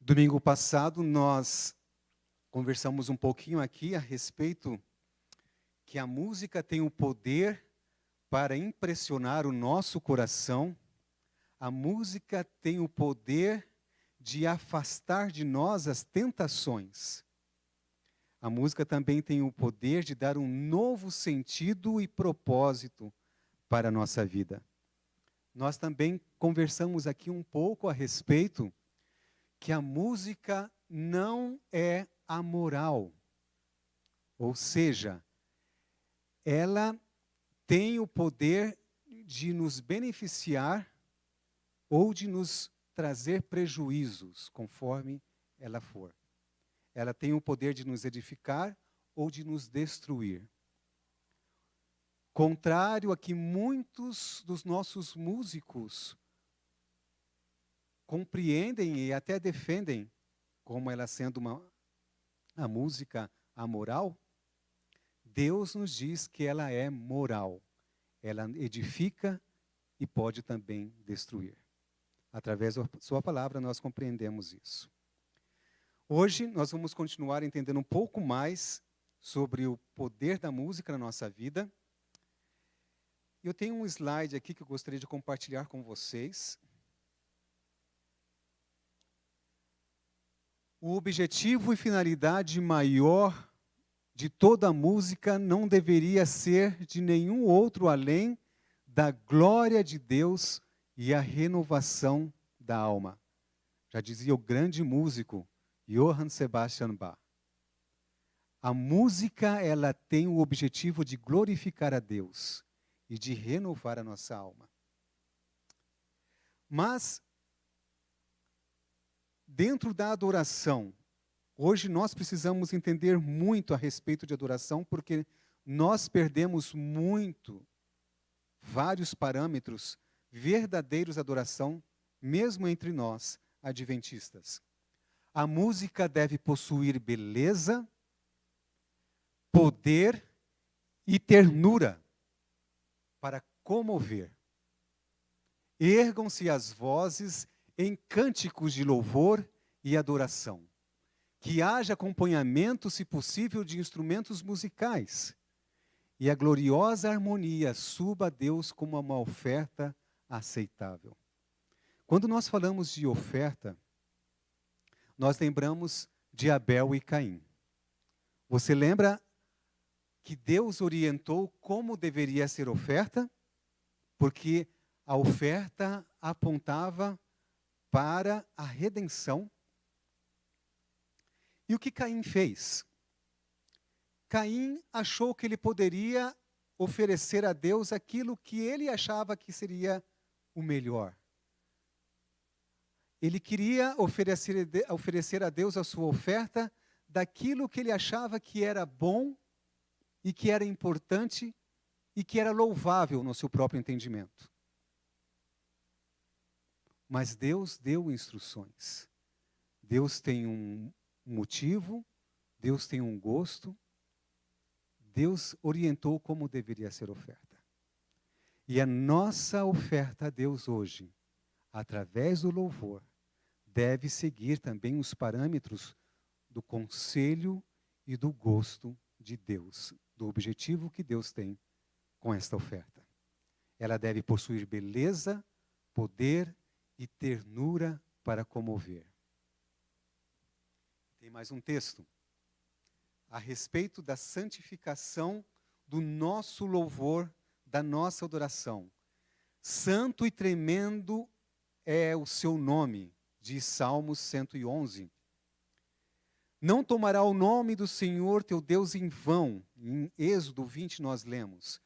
Domingo passado, nós conversamos um pouquinho aqui a respeito que a música tem o poder para impressionar o nosso coração. A música tem o poder de afastar de nós as tentações. A música também tem o poder de dar um novo sentido e propósito para a nossa vida. Nós também conversamos aqui um pouco a respeito que a música não é amoral. Ou seja, ela tem o poder de nos beneficiar ou de nos trazer prejuízos, conforme ela for. Ela tem o poder de nos edificar ou de nos destruir. Contrário a que muitos dos nossos músicos compreendem e até defendem como ela sendo a música amoral, Deus nos diz que ela é moral. Ela edifica e pode também destruir. Através da sua palavra nós compreendemos isso. Hoje nós vamos continuar entendendo um pouco mais sobre o poder da música na nossa vida. Eu tenho um slide aqui que eu gostaria de compartilhar com vocês. O objetivo e finalidade maior de toda a música não deveria ser de nenhum outro além da glória de Deus e a renovação da alma. Já dizia o grande músico Johann Sebastian Bach. A música, ela tem o objetivo de glorificar a Deus e de renovar a nossa alma. Mas dentro da adoração, hoje nós precisamos entender muito a respeito de adoração, porque nós perdemos vários parâmetros verdadeiros de adoração, mesmo entre nós, adventistas. A música deve possuir beleza, poder e ternura para comover. Ergam-se as vozes em cânticos de louvor e adoração. Que haja acompanhamento, se possível, de instrumentos musicais. E a gloriosa harmonia suba a Deus como uma oferta aceitável. Quando nós falamos de oferta, nós lembramos de Abel e Caim. Você lembra que Deus orientou como deveria ser oferta? Porque a oferta apontava para a redenção. E o que Caim fez? Caim achou que ele poderia oferecer a Deus aquilo que ele achava que seria o melhor. Ele queria oferecer a Deus a sua oferta daquilo que ele achava que era bom e que era importante e que era louvável no seu próprio entendimento. Mas Deus deu instruções. Deus tem um motivo, Deus tem um gosto, Deus orientou como deveria ser oferta. E a nossa oferta a Deus hoje, através do louvor, deve seguir também os parâmetros do conselho e do gosto de Deus, do objetivo que Deus tem com esta oferta. Ela deve possuir beleza, poder e ternura para comover. Tem mais um texto a respeito da santificação do nosso louvor, da nossa adoração. Santo e tremendo é o seu nome, diz Salmos 111. Não tomará o nome do Senhor teu Deus em vão. Em Êxodo 20 nós lemos.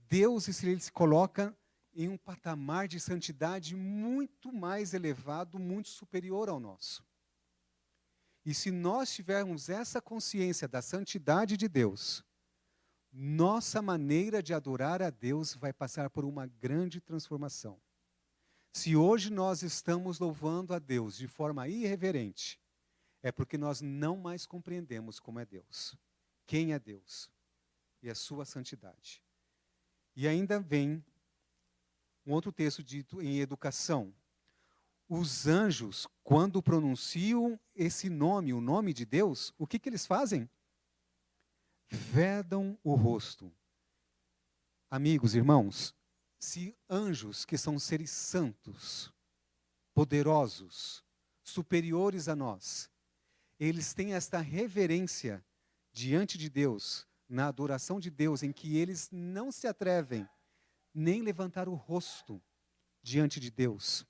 Deus ele se coloca em um patamar de santidade muito mais elevado, muito superior ao nosso. E se nós tivermos essa consciência da santidade de Deus, nossa maneira de adorar a Deus vai passar por uma grande transformação. Se hoje nós estamos louvando a Deus de forma irreverente, é porque nós não mais compreendemos como é Deus, quem é Deus e a sua santidade. E ainda vem um outro texto dito em educação. os anjos, quando pronunciam esse nome, o nome de Deus, o que eles fazem? Vedam o rosto. Amigos, irmãos, se anjos, que são seres santos, poderosos, superiores a nós, eles têm esta reverência diante de Deus, na adoração de Deus, em que eles não se atrevem nem levantar o rosto diante de Deus.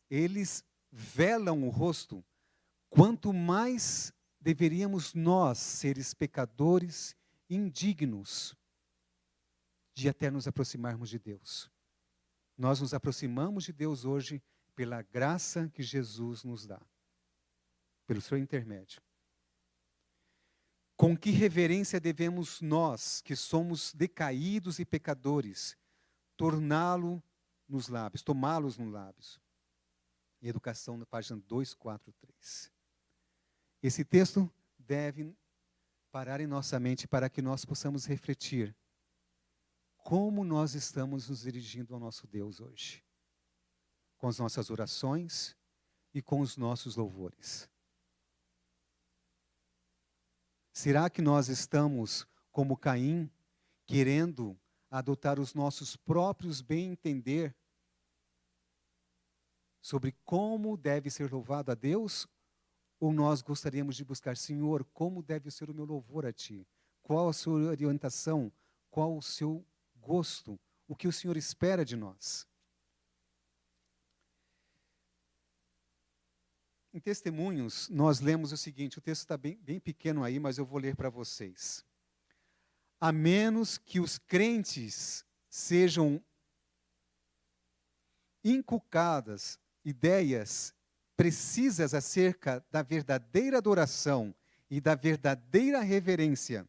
Eles velam o rosto. Quanto mais deveríamos nós, seres pecadores, indignos, de até nos aproximarmos de Deus. Nós nos aproximamos de Deus hoje pela graça que Jesus nos dá, pelo seu intermédio. Com que reverência devemos nós, que somos decaídos e pecadores, tomá-los nos lábios? Educação, na página 243. Esse texto deve parar em nossa mente para que nós possamos refletir como nós estamos nos dirigindo ao nosso Deus hoje, com as nossas orações e com os nossos louvores. Será que nós estamos, como Caim, querendo adotar os nossos próprios bem-entender sobre como deve ser louvado a Deus? Ou nós gostaríamos de buscar, Senhor, como deve ser o meu louvor a Ti? Qual a sua orientação? Qual o seu gosto? O que o Senhor espera de nós? Em Testemunhos, nós lemos o seguinte, o texto está bem pequeno aí, mas eu vou ler para vocês. A menos que os crentes sejam inculcadas ideias precisas acerca da verdadeira adoração e da verdadeira reverência,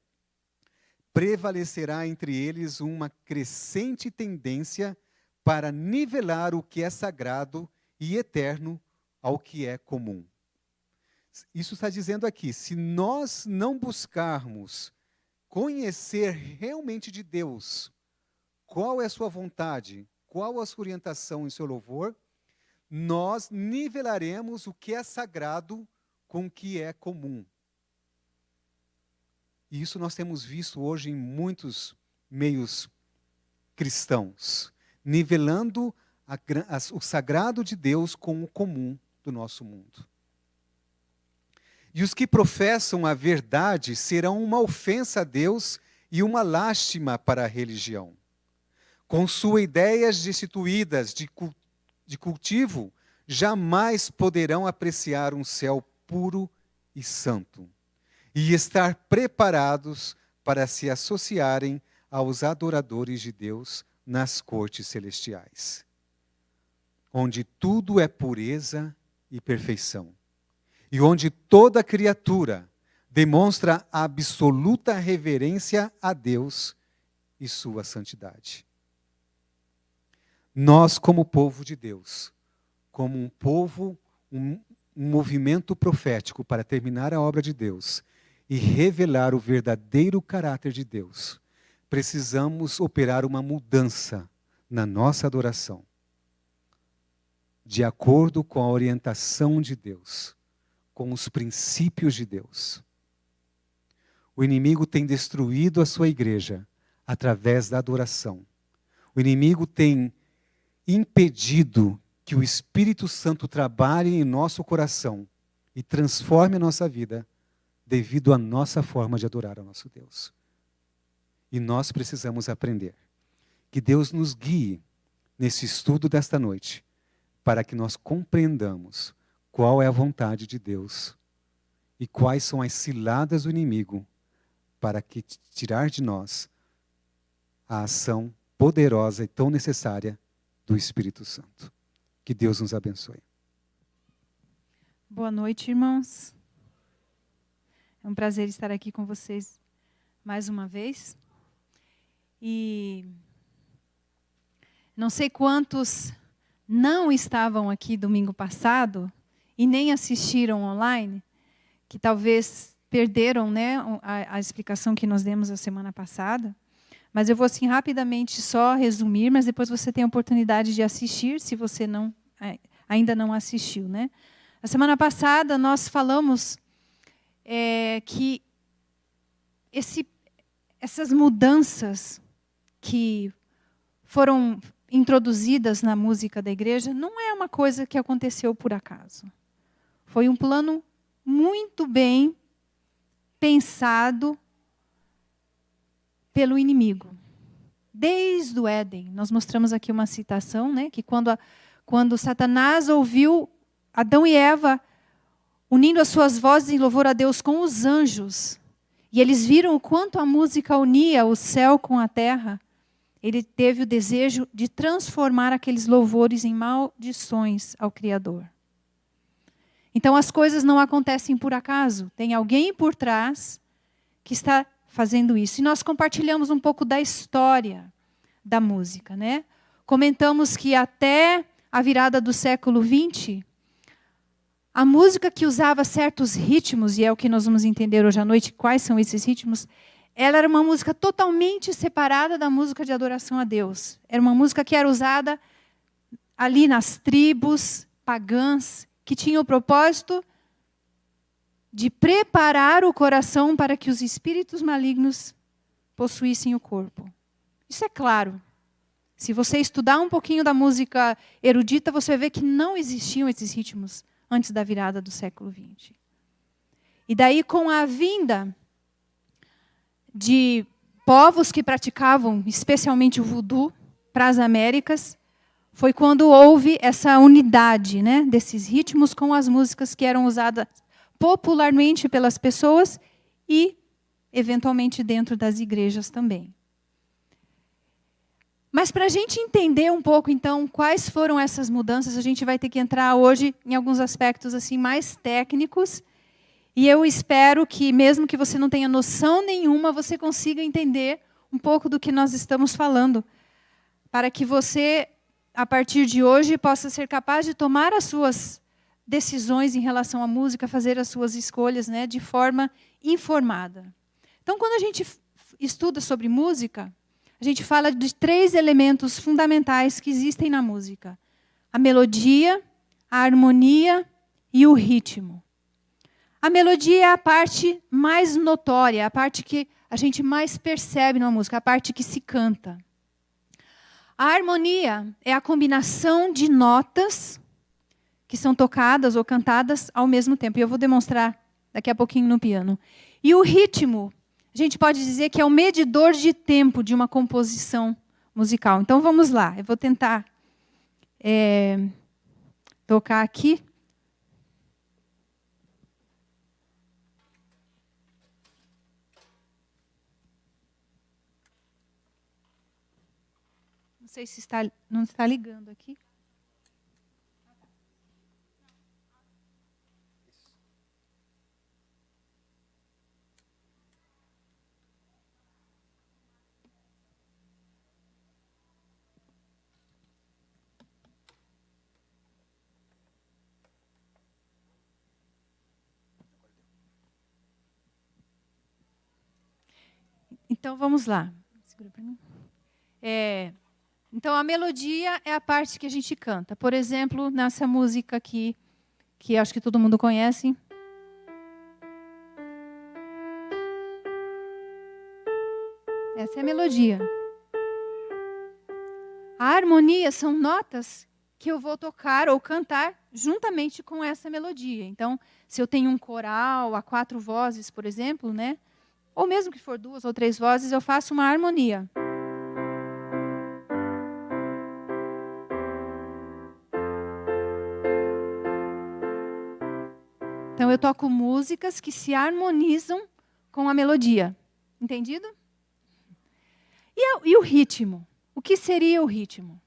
prevalecerá entre eles uma crescente tendência para nivelar o que é sagrado e eterno ao que é comum. Isso está dizendo aqui, se nós não buscarmos conhecer realmente de Deus, qual é a sua vontade, qual a sua orientação em seu louvor, nós nivelaremos o que é sagrado com o que é comum. E isso nós temos visto hoje em muitos meios cristãos, nivelando o sagrado de Deus com o comum do nosso mundo. E os que professam a verdade serão uma ofensa a Deus e uma lástima para a religião. Com suas ideias destituídas de cultivo, jamais poderão apreciar um céu puro e santo, e estar preparados para se associarem aos adoradores de Deus nas cortes celestiais, onde tudo é pureza e perfeição, e onde toda criatura demonstra absoluta reverência a Deus e sua santidade. Nós, como povo de Deus, como um povo, um movimento profético para terminar a obra de Deus e revelar o verdadeiro caráter de Deus, precisamos operar uma mudança na nossa adoração, de acordo com a orientação de Deus, com os princípios de Deus. O inimigo tem destruído a sua igreja através da adoração. O inimigo tem impedido que o Espírito Santo trabalhe em nosso coração e transforme a nossa vida devido à nossa forma de adorar ao nosso Deus. E nós precisamos aprender. Que Deus nos guie nesse estudo desta noite, para que nós compreendamos qual é a vontade de Deus e quais são as ciladas do inimigo para que tirar de nós a ação poderosa e tão necessária do Espírito Santo. Que Deus nos abençoe. Boa noite, irmãos. É um prazer estar aqui com vocês mais uma vez. E não sei quantos não estavam aqui domingo passado e nem assistiram online, que talvez perderam, né, a explicação que nós demos a semana passada. Mas eu vou assim rapidamente só resumir, mas depois você tem a oportunidade de assistir, se você não ainda não assistiu, né? Na semana passada nós falamos que essas mudanças que foram introduzidas na música da igreja não é uma coisa que aconteceu por acaso. Foi um plano muito bem pensado pelo inimigo. Desde o Éden, nós mostramos aqui uma citação, né, que quando Satanás ouviu Adão e Eva unindo as suas vozes em louvor a Deus com os anjos, e eles viram o quanto a música unia o céu com a terra, ele teve o desejo de transformar aqueles louvores em maldições ao Criador. Então as coisas não acontecem por acaso, tem alguém por trás que está fazendo isso. E nós compartilhamos um pouco da história da música, né? Comentamos que até a virada do século XX, a música que usava certos ritmos, e é o que nós vamos entender hoje à noite, quais são esses ritmos, ela era uma música totalmente separada da música de adoração a Deus. Era uma música que era usada ali nas tribos pagãs, que tinha o propósito de preparar o coração para que os espíritos malignos possuíssem o corpo. Isso é claro. Se você estudar um pouquinho da música erudita, você vai ver que não existiam esses ritmos antes da virada do século XX. E daí, com a vinda de povos que praticavam especialmente o voodoo para as Américas, foi quando houve essa unidade, né, desses ritmos com as músicas que eram usadas popularmente pelas pessoas e, eventualmente, dentro das igrejas também. Mas para a gente entender um pouco, então, quais foram essas mudanças, a gente vai ter que entrar hoje em alguns aspectos assim mais técnicos. E eu espero que, mesmo que você não tenha noção nenhuma, você consiga entender um pouco do que nós estamos falando, para que você, a partir de hoje, possa ser capaz de tomar as suas decisões em relação à música, fazer as suas escolhas, né, de forma informada. Então, quando a gente estuda sobre música, a gente fala de 3 elementos fundamentais que existem na música: a melodia, a harmonia e o ritmo. A melodia é a parte mais notória, a parte que a gente mais percebe na música, a parte que se canta. A harmonia é a combinação de notas que são tocadas ou cantadas ao mesmo tempo. E eu vou demonstrar daqui a pouquinho no piano. E o ritmo, a gente pode dizer que é o medidor de tempo de uma composição musical. Então, vamos lá. Eu vou tentar tocar aqui. Não sei se não está ligando aqui. Então, vamos lá. Segura para mim. Então, a melodia é a parte que a gente canta. Por exemplo, nessa música aqui, que acho que todo mundo conhece. Essa é a melodia. A harmonia são notas que eu vou tocar ou cantar juntamente com essa melodia. Então, se eu tenho um coral a 4 vozes, por exemplo, né? Ou mesmo que for 2 ou 3 vozes, eu faço uma harmonia. Então, eu toco músicas que se harmonizam com a melodia. Entendido? E o ritmo? O que seria o ritmo?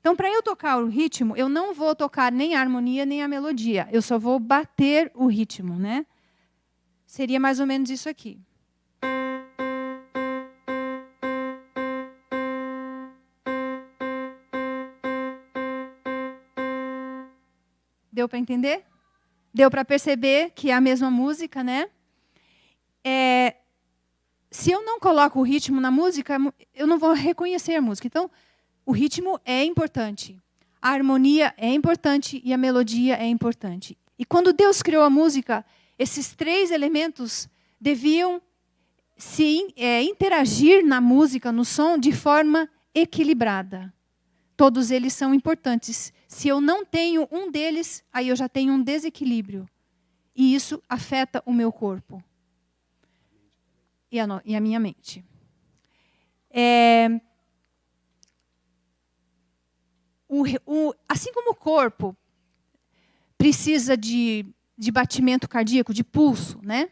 Então, para eu tocar o ritmo, eu não vou tocar nem a harmonia nem a melodia. Eu só vou bater o ritmo, né? Seria mais ou menos isso aqui. Deu para entender? Deu para perceber que é a mesma música, né? Se eu não coloco o ritmo na música, eu não vou reconhecer a música. Então, o ritmo é importante. A harmonia é importante e a melodia é importante. E quando Deus criou a música, esses 3 elementos deviam interagir na música, no som, de forma equilibrada. Todos eles são importantes. Se eu não tenho um deles, aí eu já tenho um desequilíbrio. E isso afeta o meu corpo e a minha mente. Assim como o corpo precisa de batimento cardíaco, de pulso, né?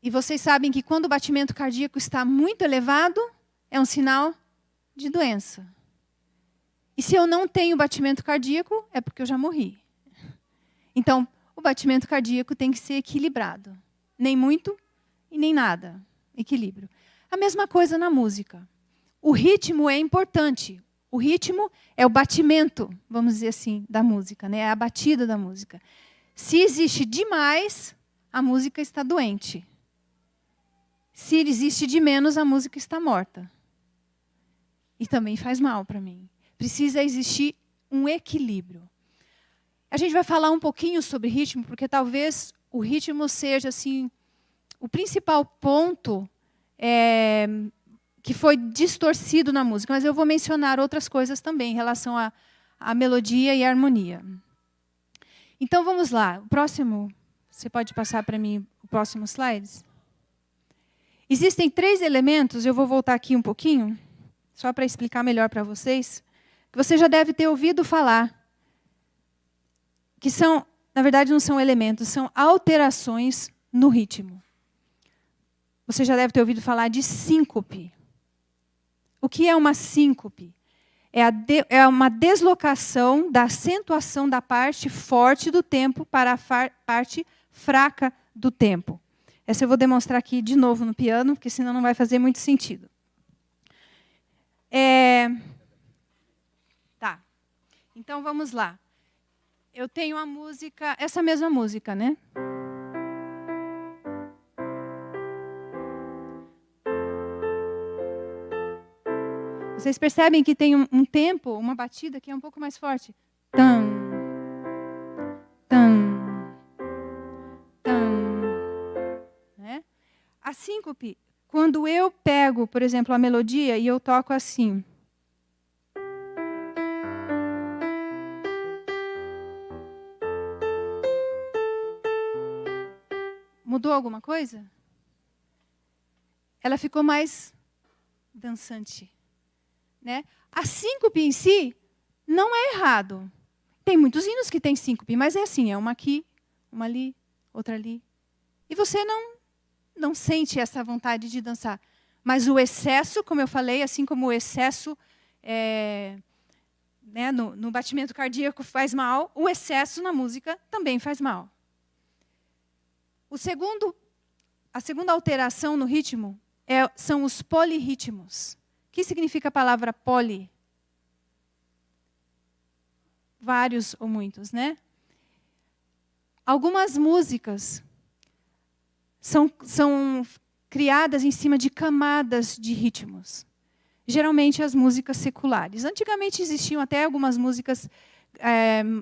E vocês sabem que quando o batimento cardíaco está muito elevado, é um sinal de doença. E se eu não tenho batimento cardíaco, é porque eu já morri. Então, o batimento cardíaco tem que ser equilibrado. Nem muito e nem nada. Equilíbrio. A mesma coisa na música. O ritmo é importante. O ritmo é o batimento, vamos dizer assim, da música, né? É a batida da música. Se existe demais, a música está doente. Se existe de menos, a música está morta. E também faz mal para mim. Precisa existir um equilíbrio. A gente vai falar um pouquinho sobre ritmo, porque talvez o ritmo seja assim, o principal ponto que foi distorcido na música. Mas eu vou mencionar outras coisas também em relação à melodia e à harmonia. Então, vamos lá. O próximo, você pode passar para mim o próximo slide? Existem 3 elementos, eu vou voltar aqui um pouquinho, só para explicar melhor para vocês, que você já deve ter ouvido falar, que são, na verdade, não são elementos, são alterações no ritmo. Você já deve ter ouvido falar de síncope. O que é uma síncope? É uma deslocação da acentuação da parte forte do tempo para a parte fraca do tempo. Essa eu vou demonstrar aqui de novo no piano, porque senão não vai fazer muito sentido. Tá. Então, vamos lá. Eu tenho a música, essa mesma música, né? Vocês percebem que tem um tempo, uma batida que é um pouco mais forte. Tam, tam, tam. Né? A síncope, quando eu pego, por exemplo, a melodia e eu toco assim. Mudou alguma coisa? Ela ficou mais dançante. Né? A síncope em si não é errado. Tem muitos hinos que tem síncope, mas é assim, é uma aqui, uma ali, outra ali. E você não sente essa vontade de dançar. Mas o excesso, como eu falei, assim como o excesso né, no batimento cardíaco faz mal, o excesso na música também faz mal. A segunda alteração no ritmo são os polirritmos. O que significa a palavra poli? Vários ou muitos, né? Algumas músicas são criadas em cima de camadas de ritmos. Geralmente as músicas seculares. Antigamente existiam até algumas músicas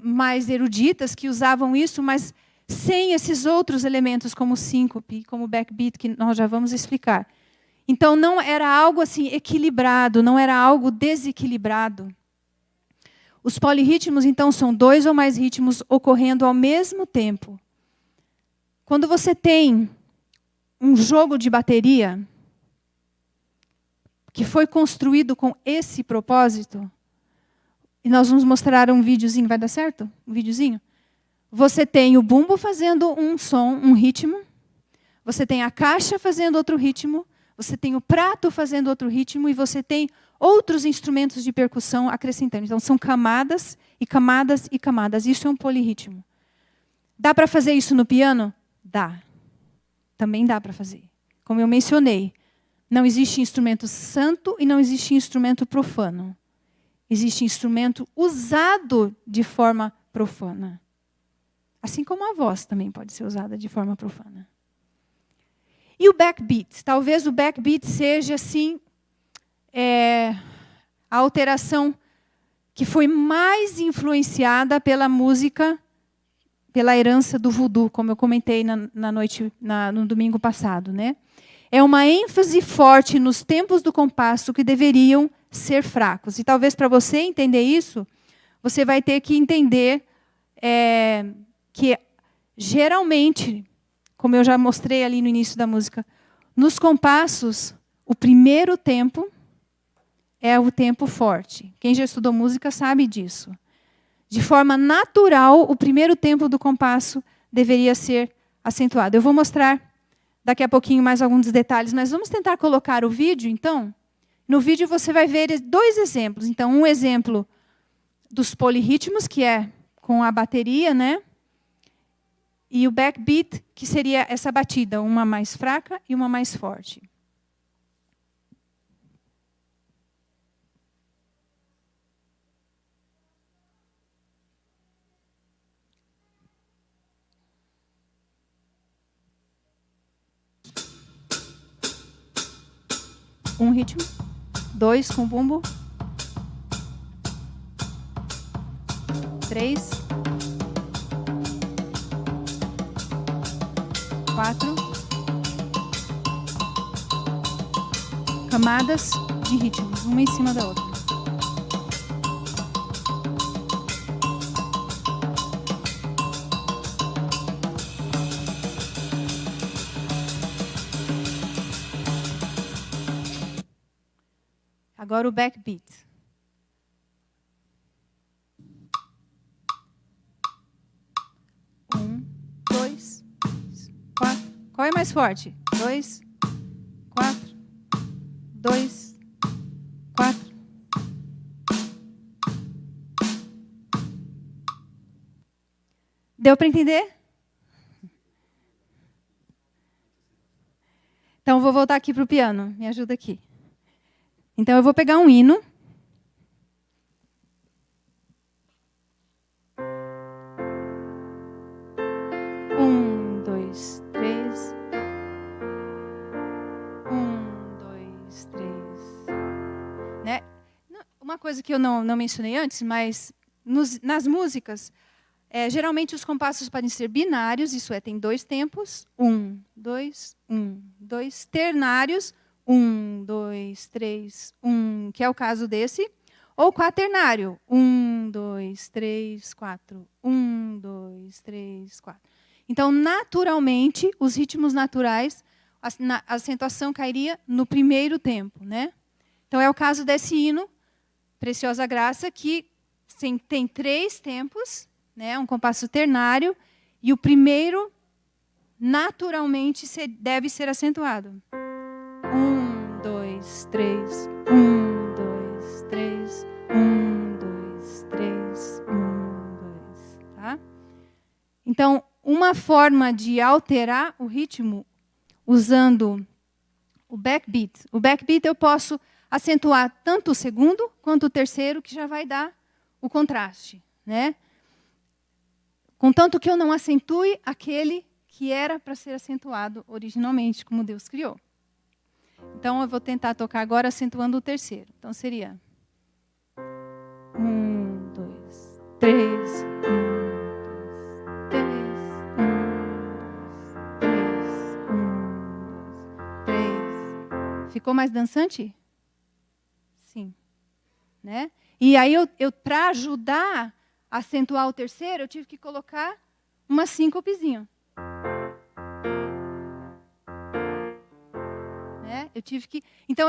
mais eruditas que usavam isso, mas sem esses outros elementos como síncope, como backbeat, que nós já vamos explicar. Então, não era algo assim equilibrado, não era algo desequilibrado. Os polirritmos, então, são 2 ou mais ritmos ocorrendo ao mesmo tempo. Quando você tem um jogo de bateria que foi construído com esse propósito, e nós vamos mostrar um videozinho, vai dar certo? Um videozinho? Você tem o bumbo fazendo um som, um ritmo. Você tem a caixa fazendo outro ritmo. Você tem o prato fazendo outro ritmo. E você tem outros instrumentos de percussão acrescentando. Então, são camadas e camadas e camadas. Isso é um polirritmo. Dá para fazer isso no piano? Dá. Também dá para fazer. Como eu mencionei, não existe instrumento santo e não existe instrumento profano. Existe instrumento usado de forma profana. Assim como a voz também pode ser usada de forma profana. E o backbeat? Talvez o backbeat seja, assim, a alteração que foi mais influenciada pela música, pela herança do voodoo, como eu comentei no domingo passado, né? É uma ênfase forte nos tempos do compasso que deveriam ser fracos. E talvez para você entender isso, você vai ter que entender que geralmente, como eu já mostrei ali no início da música, nos compassos, o primeiro tempo é o tempo forte. Quem já estudou música sabe disso. De forma natural, o primeiro tempo do compasso deveria ser acentuado. Eu vou mostrar daqui a pouquinho mais alguns detalhes, mas vamos tentar colocar o vídeo, então. No vídeo você vai ver 2 exemplos. Então, um exemplo dos polirritmos, que é com a bateria, né? E o backbeat, que seria essa batida, uma mais fraca e uma mais forte. Um ritmo, 2 com bumbo, 3, 4, camadas de ritmos, uma em cima da outra. Agora o backbeat. Um, 2, 4. Qual é mais forte? 2, 4, 2, 4. Deu para entender? Então, eu vou voltar aqui para o piano. Me ajuda aqui. Então, eu vou pegar um hino. Um, 2, 3. 1, 2, 3. Né? Uma coisa que eu não mencionei antes, mas nas músicas, geralmente os compassos podem ser binários, isso é, tem 2 tempos. 1, 2, 1, 2. Ternários. 1, 2, 3, 1, que é o caso desse. Ou quaternário. 1, 2, 3, 4. 1, 2, 3, 4. Então, naturalmente, os ritmos naturais, a acentuação cairia no primeiro tempo, né? Então, é o caso desse hino, Preciosa Graça, que tem 3 tempos, né? Um compasso ternário, e o primeiro, naturalmente, deve ser acentuado. 1, 2, 3. 1, 2, 3. 1, 2, 3. 1, 2. Tá? Então, uma forma de alterar o ritmo usando o backbeat. O backbeat eu posso acentuar tanto o segundo quanto o terceiro, que já vai dar o contraste, né? Contanto que eu não acentue aquele que era para ser acentuado originalmente, como Deus criou. Então, eu vou tentar tocar agora acentuando o terceiro. Então, seria 1, 2, 3, 1, 2, 3, 3. Ficou mais dançante? Sim. Né? E aí, para ajudar a acentuar o terceiro, eu tive que colocar uma síncopezinha. Eu tive que. Então,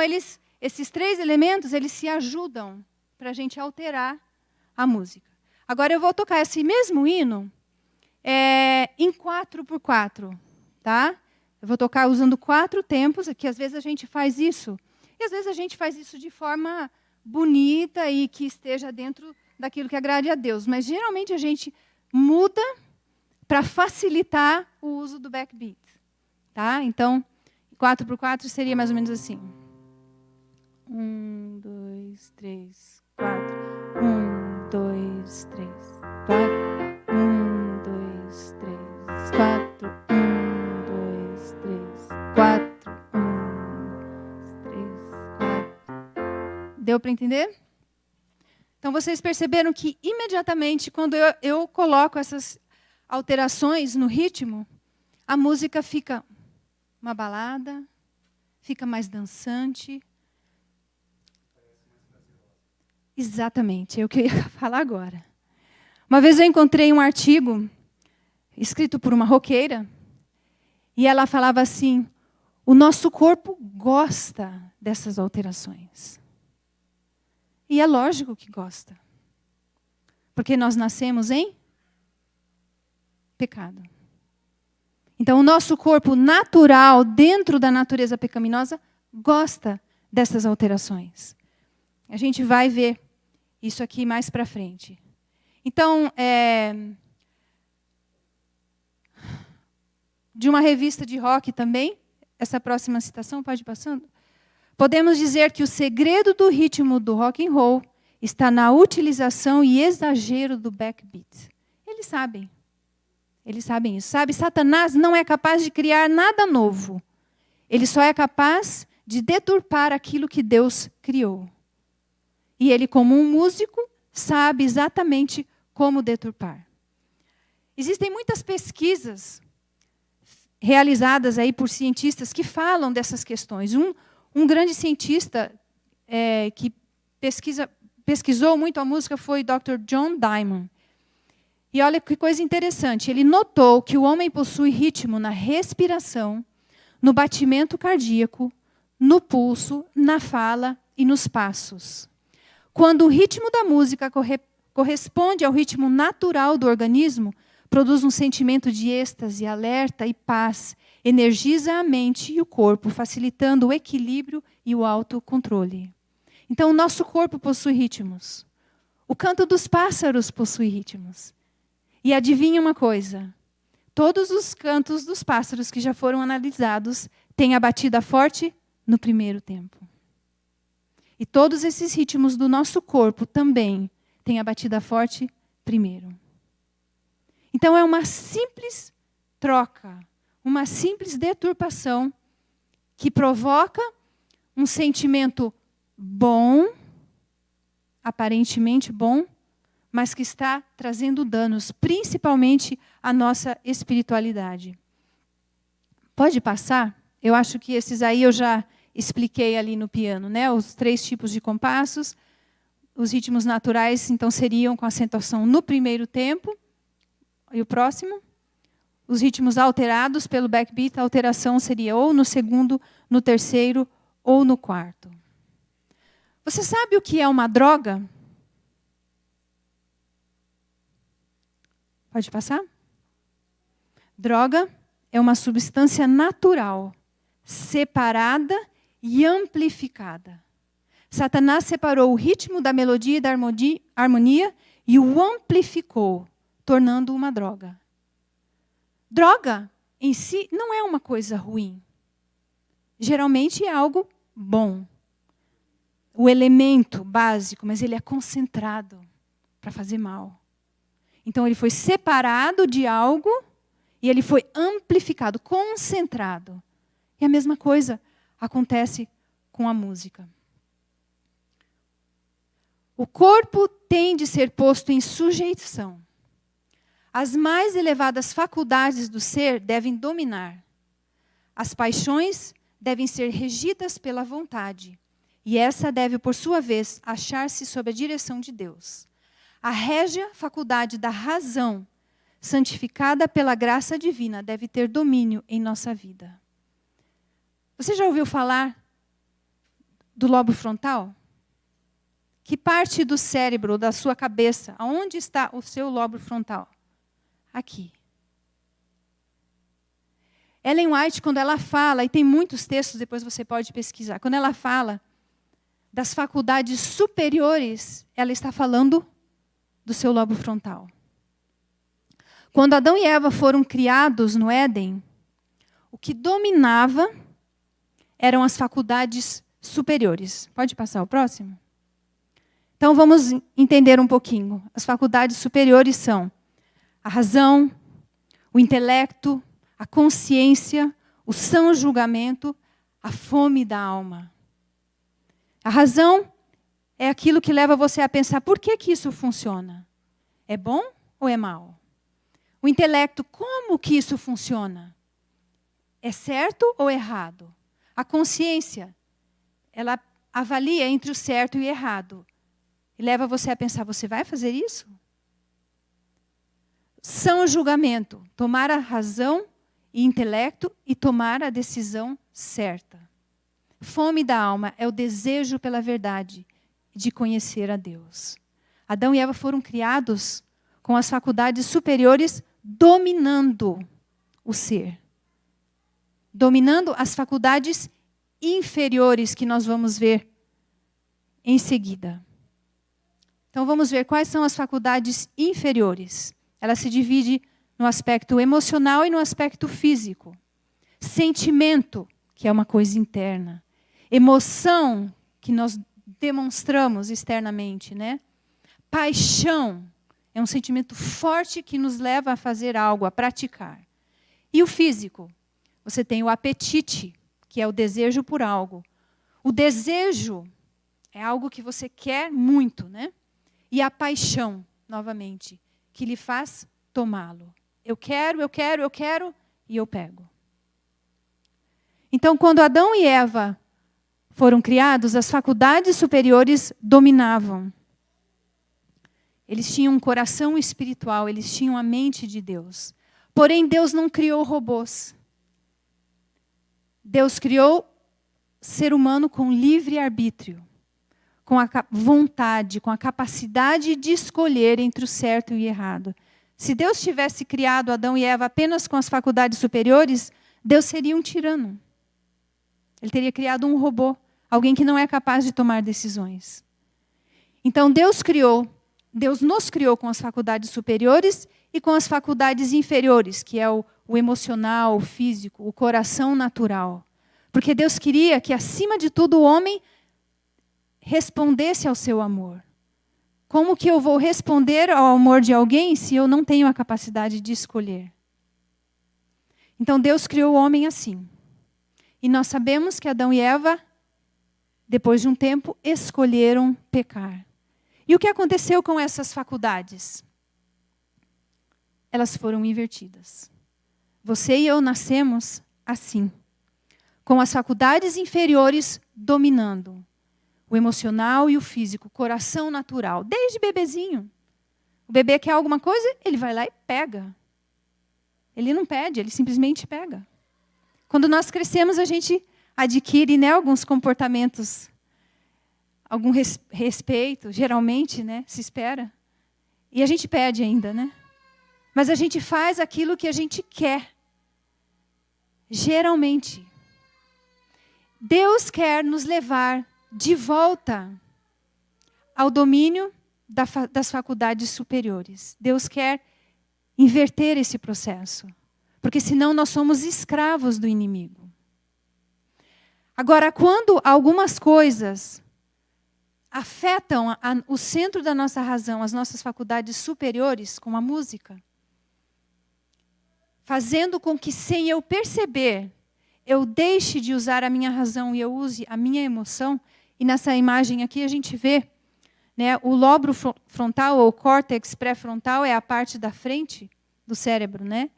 esses 3 elementos, eles se ajudam para a gente alterar a música. Agora, eu vou tocar esse mesmo hino em 4x4. Tá? Eu vou tocar usando 4 tempos, que às vezes a gente faz isso. E às vezes a gente faz isso de forma bonita e que esteja dentro daquilo que agrade a Deus. Mas, geralmente, a gente muda para facilitar o uso do backbeat. Tá? Então, 4x4 seria mais ou menos assim. 1, 2, 3, 4. 1, 2, 3, 4. 1, 2, 3, 4. 1, 2, 3, 4. 1, 2, 3, 4. Deu para entender? Então, vocês perceberam que, imediatamente, quando eu coloco essas alterações no ritmo, a música fica uma balada, fica mais dançante. Exatamente, é o que eu ia falar agora. Uma vez eu encontrei um artigo escrito por uma roqueira, e ela falava assim: o nosso corpo gosta dessas alterações. E é lógico que gosta. Porque nós nascemos em pecado. Então, o nosso corpo natural, dentro da natureza pecaminosa, gosta dessas alterações. A gente vai ver isso aqui mais para frente. Então, de uma revista de rock também, essa próxima citação, pode ir passando? Podemos dizer que o segredo do ritmo do rock and roll está na utilização e exagero do backbeat. Eles sabem isso. Sabe, Satanás não é capaz de criar nada novo. Ele só é capaz de deturpar aquilo que Deus criou. E ele, como um músico, sabe exatamente como deturpar. Existem muitas pesquisas realizadas aí por cientistas que falam dessas questões. Um grande cientista que pesquisou muito a música foi o Dr. John Diamond. E olha que coisa interessante, ele notou que o homem possui ritmo na respiração, no batimento cardíaco, no pulso, na fala e nos passos. Quando o ritmo da música corresponde ao ritmo natural do organismo, produz um sentimento de êxtase, alerta e paz, energiza a mente e o corpo, facilitando o equilíbrio e o autocontrole. Então, o nosso corpo possui ritmos. O canto dos pássaros possui ritmos. E adivinha uma coisa? Todos os cantos dos pássaros que já foram analisados têm a batida forte no primeiro tempo. E todos esses ritmos do nosso corpo também têm a batida forte primeiro. Então, é uma simples troca, uma simples deturpação que provoca um sentimento bom, aparentemente bom, mas que está trazendo danos, principalmente à nossa espiritualidade. Pode passar? Eu acho que esses aí eu já expliquei ali no piano, né? Os 3 tipos de compassos. Os ritmos naturais, então, seriam com acentuação no primeiro tempo. E o próximo? Os ritmos alterados pelo backbeat, a alteração seria ou no segundo, no terceiro ou no quarto. Você sabe o que é uma droga? Pode passar? Droga é uma substância natural, separada e amplificada. Satanás separou o ritmo da melodia e da harmonia e o amplificou, tornando uma droga. Droga, em si, não é uma coisa ruim. Geralmente é algo bom. O elemento básico, mas ele é concentrado para fazer mal. Então, ele foi separado de algo e ele foi amplificado, concentrado. E a mesma coisa acontece com a música. O corpo tem de ser posto em sujeição. As mais elevadas faculdades do ser devem dominar. As paixões devem ser regidas pela vontade. E essa deve, por sua vez, achar-se sob a direção de Deus. A régia faculdade da razão, santificada pela graça divina, deve ter domínio em nossa vida. Você já ouviu falar do lobo frontal? Que parte do cérebro, da sua cabeça, aonde está o seu lobo frontal? Aqui. Ellen White, quando ela fala, e tem muitos textos, depois você pode pesquisar, quando ela fala das faculdades superiores, ela está falando do seu lobo frontal. Quando Adão e Eva foram criados no Éden, o que dominava eram as faculdades superiores. Pode passar o próximo? Então, vamos entender um pouquinho. As faculdades superiores são a razão, o intelecto, a consciência, o são julgamento, a fome da alma. A razão é aquilo que leva você a pensar, por que isso funciona? É bom ou é mal? O intelecto, como que isso funciona? É certo ou errado? A consciência, ela avalia entre o certo e o errado. E leva você a pensar, você vai fazer isso? São o julgamento, tomar a razão e intelecto e tomar a decisão certa. Fome da alma é o desejo pela verdade, de conhecer a Deus. Adão e Eva foram criados com as faculdades superiores dominando o ser. Dominando as faculdades inferiores que nós vamos ver em seguida. Então vamos ver quais são as faculdades inferiores. Ela se divide no aspecto emocional e no aspecto físico. Sentimento, que é uma coisa interna. Emoção, que nós demonstramos externamente, né? Paixão, é um sentimento forte que nos leva a fazer algo, a praticar. E o físico, você tem o apetite, que é o desejo por algo. O desejo é algo que você quer muito, né? E a paixão, novamente, que lhe faz tomá-lo. Eu quero, e eu pego. Então, quando Adão e Eva foram criados, as faculdades superiores dominavam. Eles tinham um coração espiritual, eles tinham a mente de Deus. Porém, Deus não criou robôs. Deus criou ser humano com livre arbítrio, com a vontade, com a capacidade de escolher entre o certo e o errado. Se Deus tivesse criado Adão e Eva apenas com as faculdades superiores, Deus seria um tirano. Ele teria criado um robô, alguém que não é capaz de tomar decisões. Então Deus nos criou com as faculdades superiores e com as faculdades inferiores, que é o emocional, o físico, o coração natural. Porque Deus queria que, acima de tudo, o homem respondesse ao seu amor. Como que eu vou responder ao amor de alguém se eu não tenho a capacidade de escolher? Então Deus criou o homem assim. E nós sabemos que Adão e Eva, depois de um tempo, escolheram pecar. E o que aconteceu com essas faculdades? Elas foram invertidas. Você e eu nascemos assim, com as faculdades inferiores dominando o emocional e o físico, o coração natural, desde bebezinho. O bebê quer alguma coisa, ele vai lá e pega. Ele não pede, ele simplesmente pega. Quando nós crescemos, a gente adquire, né, alguns comportamentos, algum respeito, geralmente, né, se espera. E a gente pede ainda, né? Mas a gente faz aquilo que a gente quer. Geralmente. Deus quer nos levar de volta ao domínio das faculdades superiores. Deus quer inverter esse processo. Porque senão nós somos escravos do inimigo. Agora, quando algumas coisas afetam o centro da nossa razão, as nossas faculdades superiores, como a música, fazendo com que, sem eu perceber, eu deixe de usar a minha razão e eu use a minha emoção, e nessa imagem aqui a gente vê, né, o lóbulo frontal, ou o córtex pré-frontal, é a parte da frente do cérebro, né?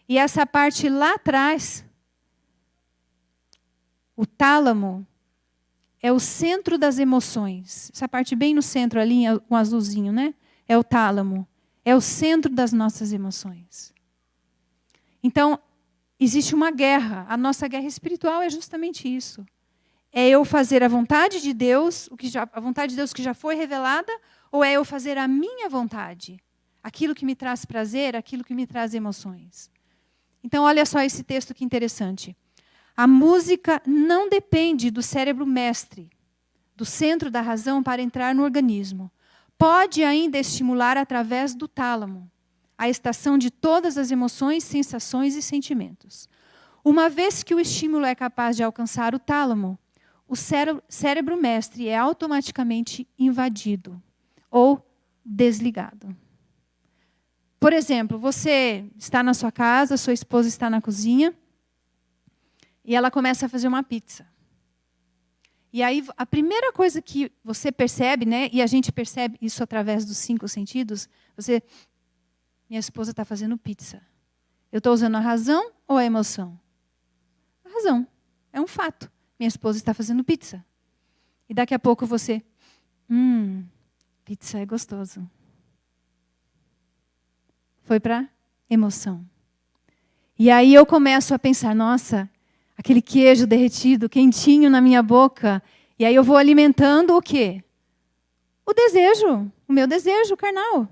E essa parte lá atrás, o tálamo, é o centro das emoções. Essa parte bem no centro ali, com azulzinho, né? É o tálamo. É o centro das nossas emoções. Então, existe uma guerra. A nossa guerra espiritual é justamente isso. É eu fazer a vontade de Deus, a vontade de Deus que já foi revelada, ou é eu fazer a minha vontade? Aquilo que me traz prazer, aquilo que me traz emoções. Então, olha só esse texto que interessante. A música não depende do cérebro mestre, do centro da razão para entrar no organismo. Pode ainda estimular através do tálamo, a estação de todas as emoções, sensações e sentimentos. Uma vez que o estímulo é capaz de alcançar o tálamo, o cérebro mestre é automaticamente invadido ou desligado. Por exemplo, você está na sua casa, sua esposa está na cozinha, e ela começa a fazer uma pizza. E aí, a primeira coisa que você percebe, né, e a gente percebe isso através dos 5 sentidos, minha esposa está fazendo pizza. Eu estou usando a razão ou a emoção? A razão. É um fato. Minha esposa está fazendo pizza. E daqui a pouco você, pizza é gostoso. Foi para emoção. E aí eu começo a pensar, nossa, aquele queijo derretido, quentinho na minha boca. E aí eu vou alimentando o quê? O desejo, o meu desejo carnal.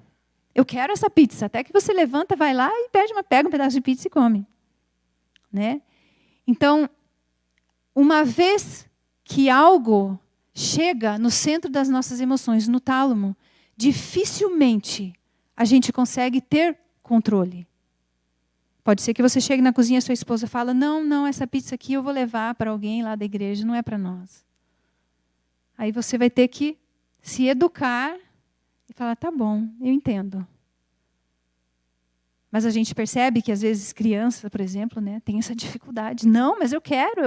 Eu quero essa pizza. Até que você levanta, vai lá e pega um pedaço de pizza e come. Né? Então, uma vez que algo chega no centro das nossas emoções, no tálamo, dificilmente a gente consegue ter controle. Pode ser que você chegue na cozinha e sua esposa fala, não, essa pizza aqui eu vou levar para alguém lá da igreja, não é para nós. Aí você vai ter que se educar e falar, tá bom, eu entendo. Mas a gente percebe que às vezes criança, por exemplo, né, tem essa dificuldade. Não, mas eu quero.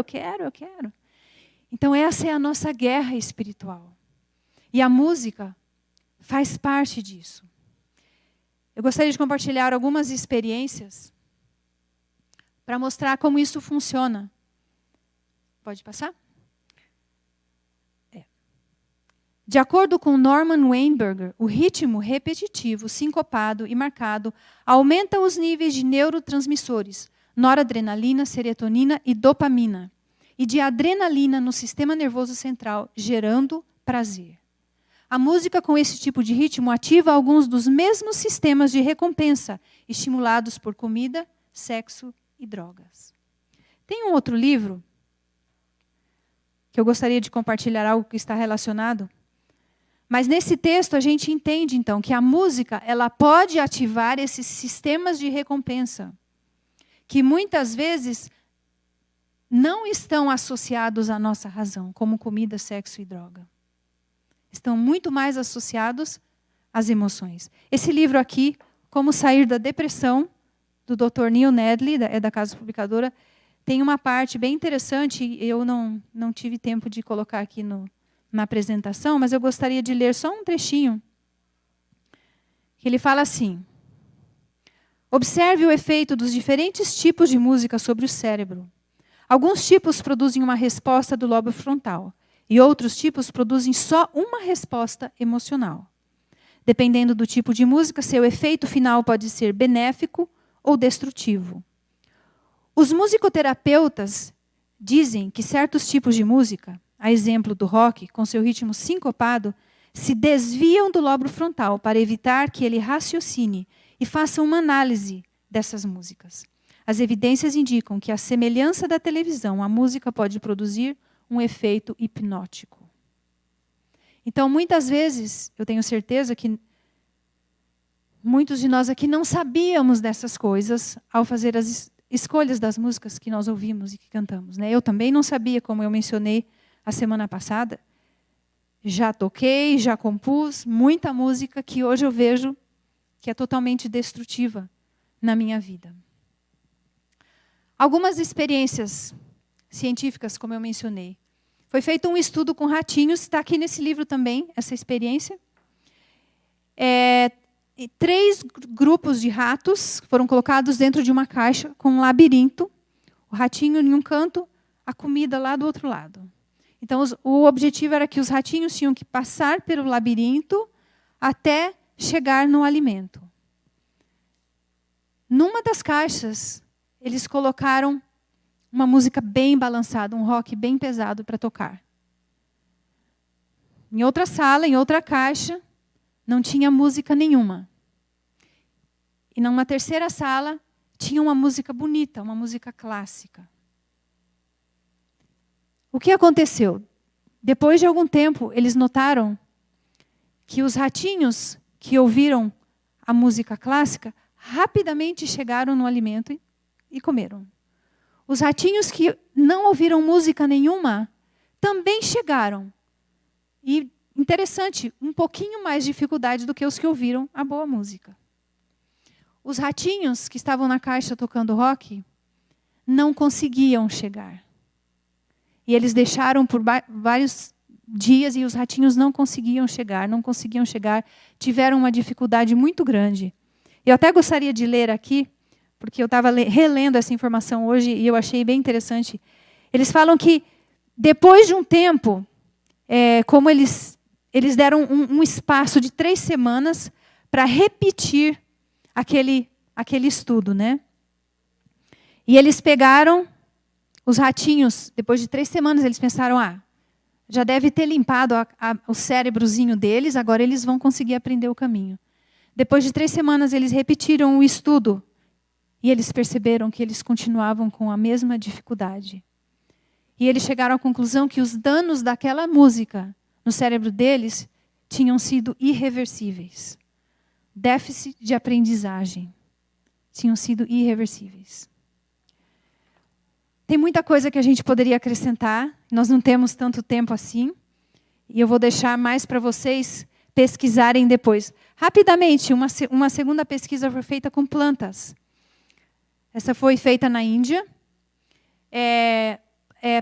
Então essa é a nossa guerra espiritual. E a música faz parte disso. Eu gostaria de compartilhar algumas experiências para mostrar como isso funciona. Pode passar? De acordo com Norman Weinberger, o ritmo repetitivo, sincopado e marcado aumenta os níveis de neurotransmissores, noradrenalina, serotonina e dopamina, e de adrenalina no sistema nervoso central, gerando prazer. A música com esse tipo de ritmo ativa alguns dos mesmos sistemas de recompensa, estimulados por comida, sexo e drogas. Tem um outro livro que eu gostaria de compartilhar algo que está relacionado. Mas nesse texto a gente entende, então, que a música ela pode ativar esses sistemas de recompensa, que muitas vezes não estão associados à nossa razão, como comida, sexo e droga. Estão muito mais associados às emoções. Esse livro aqui, Como Sair da Depressão, do Dr. Neil Nedley, é da Casa Publicadora, tem uma parte bem interessante, eu não tive tempo de colocar aqui na apresentação, mas eu gostaria de ler só um trechinho. Ele fala assim: observe o efeito dos diferentes tipos de música sobre o cérebro. Alguns tipos produzem uma resposta do lobo frontal, e outros tipos produzem só uma resposta emocional. Dependendo do tipo de música, seu efeito final pode ser benéfico ou destrutivo. Os musicoterapeutas dizem que certos tipos de música, a exemplo do rock, com seu ritmo sincopado, se desviam do lobo frontal para evitar que ele raciocine e faça uma análise dessas músicas. As evidências indicam que, à semelhança da televisão, a música pode produzir um efeito hipnótico. Então, muitas vezes, eu tenho certeza que muitos de nós aqui não sabíamos dessas coisas ao fazer as escolhas das músicas que nós ouvimos e que cantamos. Né? Eu também não sabia, como eu mencionei a semana passada. Já toquei, já compus muita música que hoje eu vejo que é totalmente destrutiva na minha vida. Algumas experiências científicas, como eu mencionei. Foi feito um estudo com ratinhos, está aqui nesse livro também, essa experiência. 3 grupos de ratos foram colocados dentro de uma caixa com um labirinto. O ratinho em um canto, a comida lá do outro lado. Então, o objetivo era que os ratinhos tinham que passar pelo labirinto até chegar no alimento. Numa das caixas, eles colocaram uma música bem balançada, um rock bem pesado para tocar. Em outra sala, em outra caixa, não tinha música nenhuma. E numa terceira sala, tinha uma música bonita, uma música clássica. O que aconteceu? Depois de algum tempo, eles notaram que os ratinhos que ouviram a música clássica rapidamente chegaram no alimento e comeram. Os ratinhos que não ouviram música nenhuma também chegaram. E, interessante, um pouquinho mais dificuldade do que os que ouviram a boa música. Os ratinhos que estavam na caixa tocando rock não conseguiam chegar. E eles deixaram por vários dias e os ratinhos não conseguiam chegar. Tiveram uma dificuldade muito grande. Eu até gostaria de ler aqui, porque eu estava relendo essa informação hoje e eu achei bem interessante. Eles falam que, depois de um tempo, como eles deram um espaço de 3 semanas para repetir aquele estudo, né? E eles pegaram os ratinhos, depois de 3 semanas, eles pensaram, já deve ter limpado o cérebrozinho deles, agora eles vão conseguir aprender o caminho. Depois de 3 semanas, eles repetiram o estudo. E eles perceberam que eles continuavam com a mesma dificuldade. E eles chegaram à conclusão que os danos daquela música no cérebro deles tinham sido irreversíveis. Déficit de aprendizagem. Tinham sido irreversíveis. Tem muita coisa que a gente poderia acrescentar. Nós não temos tanto tempo assim. E eu vou deixar mais para vocês pesquisarem depois. Rapidamente, uma segunda pesquisa foi feita com plantas. Essa foi feita na Índia.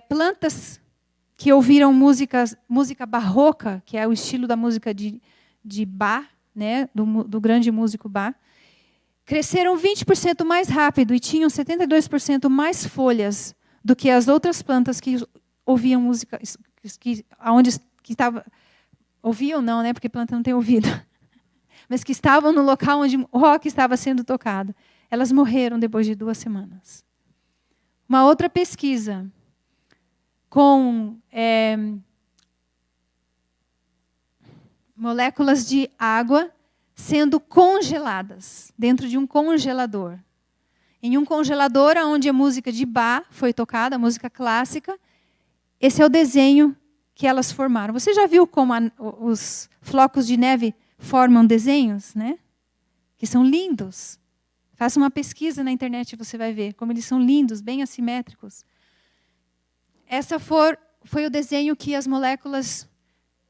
Plantas que ouviram música barroca, que é o estilo da música de Bach, né, do grande músico Bach, cresceram 20% mais rápido e tinham 72% mais folhas do que as outras plantas que ouviam música, ouviam não, né, porque planta não tem ouvido, mas que estavam no local onde o rock estava sendo tocado. Elas morreram depois de 2 semanas. Uma outra pesquisa com moléculas de água sendo congeladas dentro de um congelador. Em um congelador onde a música de Bach foi tocada, a música clássica, esse é o desenho que elas formaram. Você já viu como os flocos de neve formam desenhos, né? Que são lindos. Faça uma pesquisa na internet e você vai ver como eles são lindos, bem assimétricos. Essa foi o desenho que as moléculas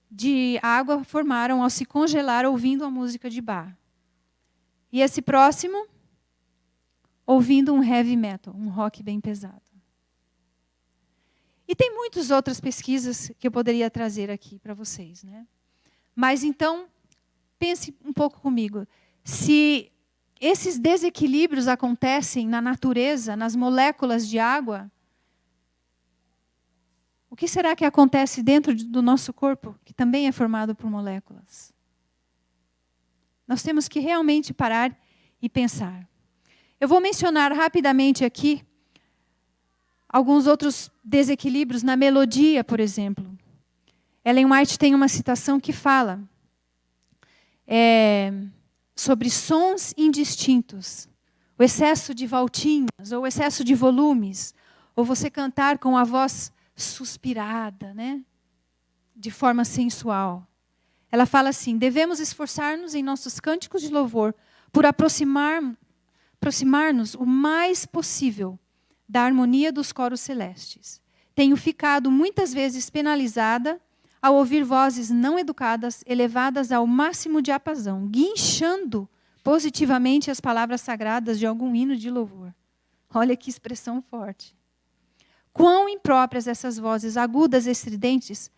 de água formaram ao se congelar ouvindo a música de Bach. E esse próximo, ouvindo um heavy metal, um rock bem pesado. E tem muitas outras pesquisas que eu poderia trazer aqui para vocês, né? Mas então, pense um pouco comigo. Se esses desequilíbrios acontecem na natureza, nas moléculas de água, o que será que acontece dentro do nosso corpo, que também é formado por moléculas? Nós temos que realmente parar e pensar. Eu vou mencionar rapidamente aqui alguns outros desequilíbrios na melodia, por exemplo. Ellen White tem uma citação que fala sobre sons indistintos, o excesso de voltinhas, ou o excesso de volumes, ou você cantar com a voz suspirada, né? De forma sensual. Ela fala assim: devemos esforçar-nos em nossos cânticos de louvor por aproximar-nos o mais possível da harmonia dos coros celestes. Tenho ficado muitas vezes penalizada ao ouvir vozes não educadas elevadas ao máximo diapasão, guinchando positivamente as palavras sagradas de algum hino de louvor. Olha que expressão forte. Quão impróprias essas vozes agudas e estridentes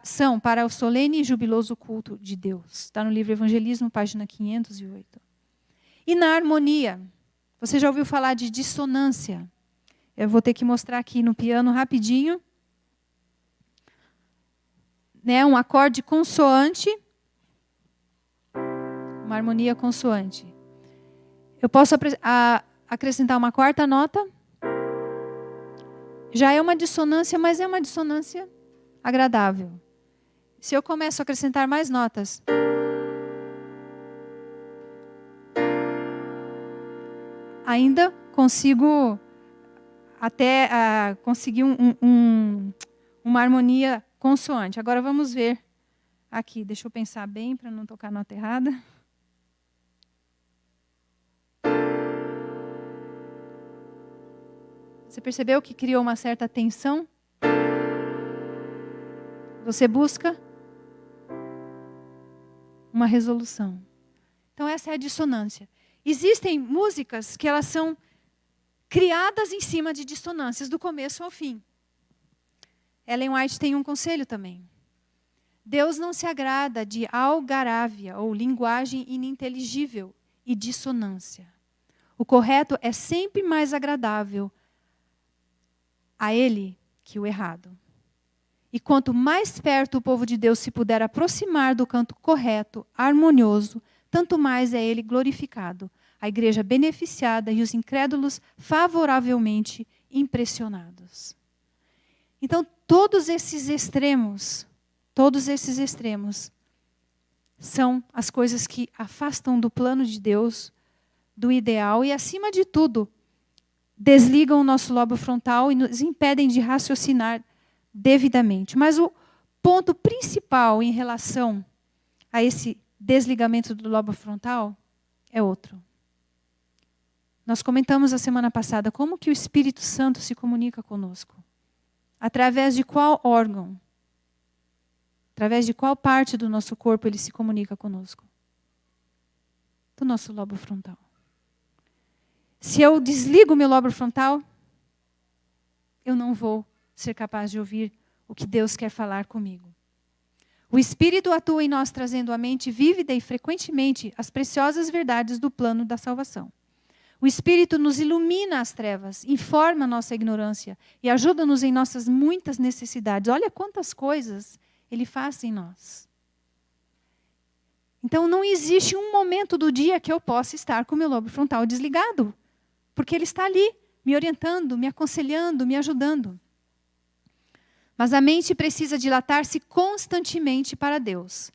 são para o solene e jubiloso culto de Deus. Está no livro Evangelismo, página 508. E na harmonia, você já ouviu falar de dissonância? Eu vou ter que mostrar aqui no piano rapidinho. Né, um acorde consoante, uma harmonia consoante. Eu posso acrescentar uma quarta nota. Já é uma dissonância, mas é uma dissonância agradável. Se eu começo a acrescentar mais notas, ainda consigo conseguir uma harmonia consoante. Agora vamos ver aqui. Deixa eu pensar bem para não tocar nota errada. Você percebeu que criou uma certa tensão? Você busca uma resolução. Então essa é a dissonância. Existem músicas que elas são criadas em cima de dissonâncias do começo ao fim. Ellen White tem um conselho também. Deus não se agrada de algarávia ou linguagem ininteligível e dissonância. O correto é sempre mais agradável a Ele que o errado. E quanto mais perto o povo de Deus se puder aproximar do canto correto, harmonioso, tanto mais é Ele glorificado, a igreja beneficiada e os incrédulos favoravelmente impressionados. Então, todos esses extremos são as coisas que afastam do plano de Deus, do ideal e, acima de tudo, desligam o nosso lobo frontal e nos impedem de raciocinar devidamente. Mas o ponto principal em relação a esse desligamento do lobo frontal é outro. Nós comentamos a semana passada como que o Espírito Santo se comunica conosco. Através de qual órgão? Através de qual parte do nosso corpo ele se comunica conosco? Do nosso lobo frontal. Se eu desligo o meu lobo frontal, eu não vou ser capaz de ouvir o que Deus quer falar comigo. O Espírito atua em nós, trazendo à mente vívida e frequentemente as preciosas verdades do plano da salvação. O Espírito nos ilumina as trevas, informa a nossa ignorância e ajuda-nos em nossas muitas necessidades. Olha quantas coisas Ele faz em nós. Então, não existe um momento do dia que eu possa estar com o meu lobo frontal desligado, porque Ele está ali, me orientando, me aconselhando, me ajudando. Mas a mente precisa dilatar-se constantemente para Deus.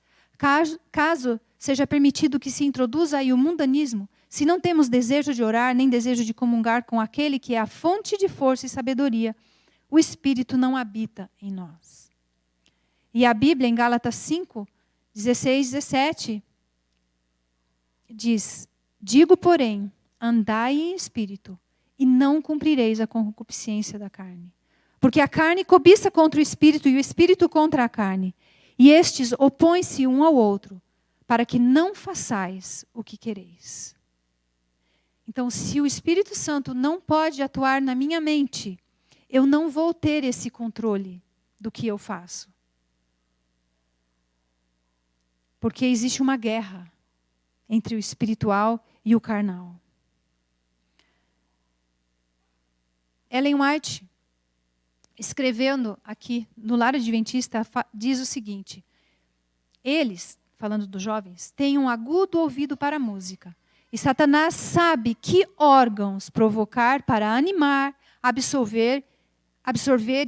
Caso seja permitido que se introduza aí o mundanismo, se não temos desejo de orar, nem desejo de comungar com aquele que é a fonte de força e sabedoria, o Espírito não habita em nós. E a Bíblia, em Gálatas 5, 16, 17, diz: digo, porém, andai em espírito, e não cumprireis a concupiscência da carne. Porque a carne cobiça contra o espírito, e o espírito contra a carne. E estes opõem-se um ao outro, para que não façais o que quereis. Então, se o Espírito Santo não pode atuar na minha mente, eu não vou ter esse controle do que eu faço. Porque existe uma guerra entre o espiritual e o carnal. Ellen White, escrevendo aqui no Lar Adventista, diz o seguinte: eles, falando dos jovens, têm um agudo ouvido para a música. E Satanás sabe que órgãos provocar para animar, absorver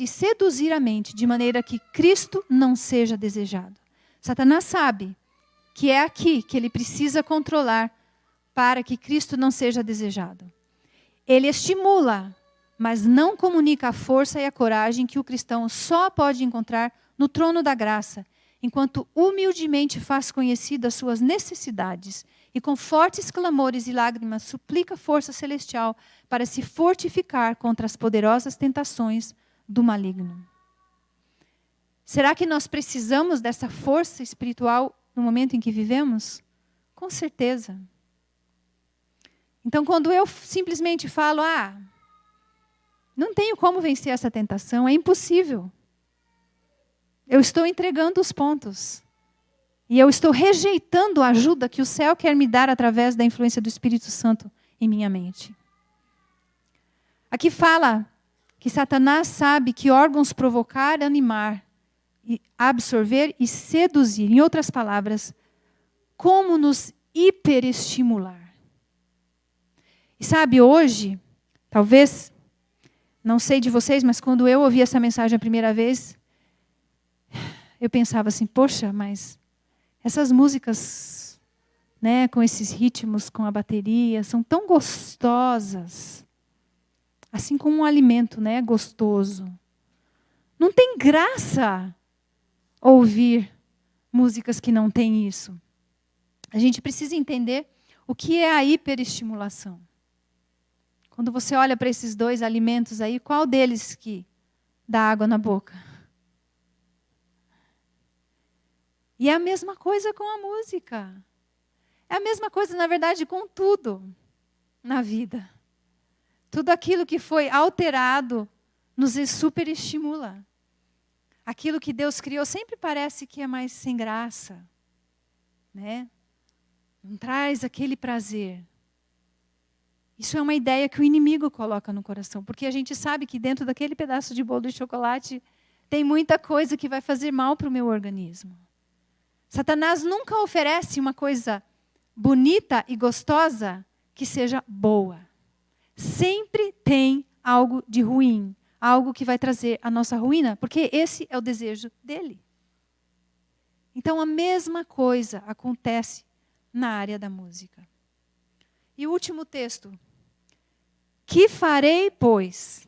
e seduzir a mente, de maneira que Cristo não seja desejado. Satanás sabe que é aqui que ele precisa controlar para que Cristo não seja desejado. Ele estimula, mas não comunica a força e a coragem que o cristão só pode encontrar no trono da graça, enquanto humildemente faz conhecidas suas necessidades e com fortes clamores e lágrimas suplica força celestial para se fortificar contra as poderosas tentações do maligno. Será que nós precisamos dessa força espiritual no momento em que vivemos? Com certeza. Então, quando eu simplesmente falo, não tenho como vencer essa tentação, é impossível. Eu estou entregando os pontos. E eu estou rejeitando a ajuda que o céu quer me dar através da influência do Espírito Santo em minha mente. Aqui fala que Satanás sabe que órgãos provocar, animar, absorver e seduzir. Em outras palavras, como nos hiperestimular. E sabe, hoje, talvez, não sei de vocês, mas quando eu ouvi essa mensagem a primeira vez, eu pensava assim, poxa, mas essas músicas, né, com esses ritmos, com a bateria, são tão gostosas. Assim como um alimento, né, gostoso. Não tem graça ouvir músicas que não têm isso. A gente precisa entender o que é a hiperestimulação. Quando você olha para esses dois alimentos aí, qual deles que dá água na boca? E é a mesma coisa com a música. É a mesma coisa, na verdade, com tudo na vida. Tudo aquilo que foi alterado nos superestimula. aquilo que Deus criou sempre parece que é mais sem graça, né? Não traz aquele prazer. Isso é uma ideia que o inimigo coloca no coração, porque a gente sabe que dentro daquele pedaço de bolo de chocolate tem muita coisa que vai fazer mal para o meu organismo. Satanás nunca oferece uma coisa bonita e gostosa que seja boa. Sempre tem algo de ruim, algo que vai trazer a nossa ruína, porque esse é o desejo dele. Então a mesma coisa acontece na área da música. E o último texto. Que farei, pois?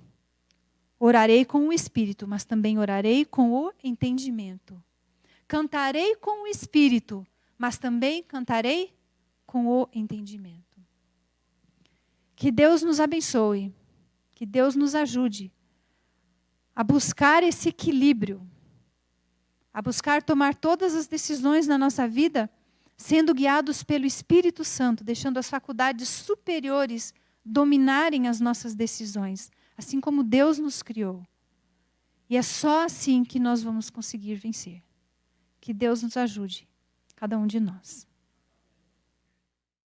Orarei com o espírito, mas também orarei com o entendimento. Cantarei com o espírito, mas também cantarei com o entendimento. Que Deus nos abençoe, que Deus nos ajude a buscar esse equilíbrio, a buscar tomar todas as decisões na nossa vida, sendo guiados pelo Espírito Santo, deixando as faculdades superiores dominarem as nossas decisões, assim como Deus nos criou. E é só assim que nós vamos conseguir vencer. Que Deus nos ajude, cada um de nós.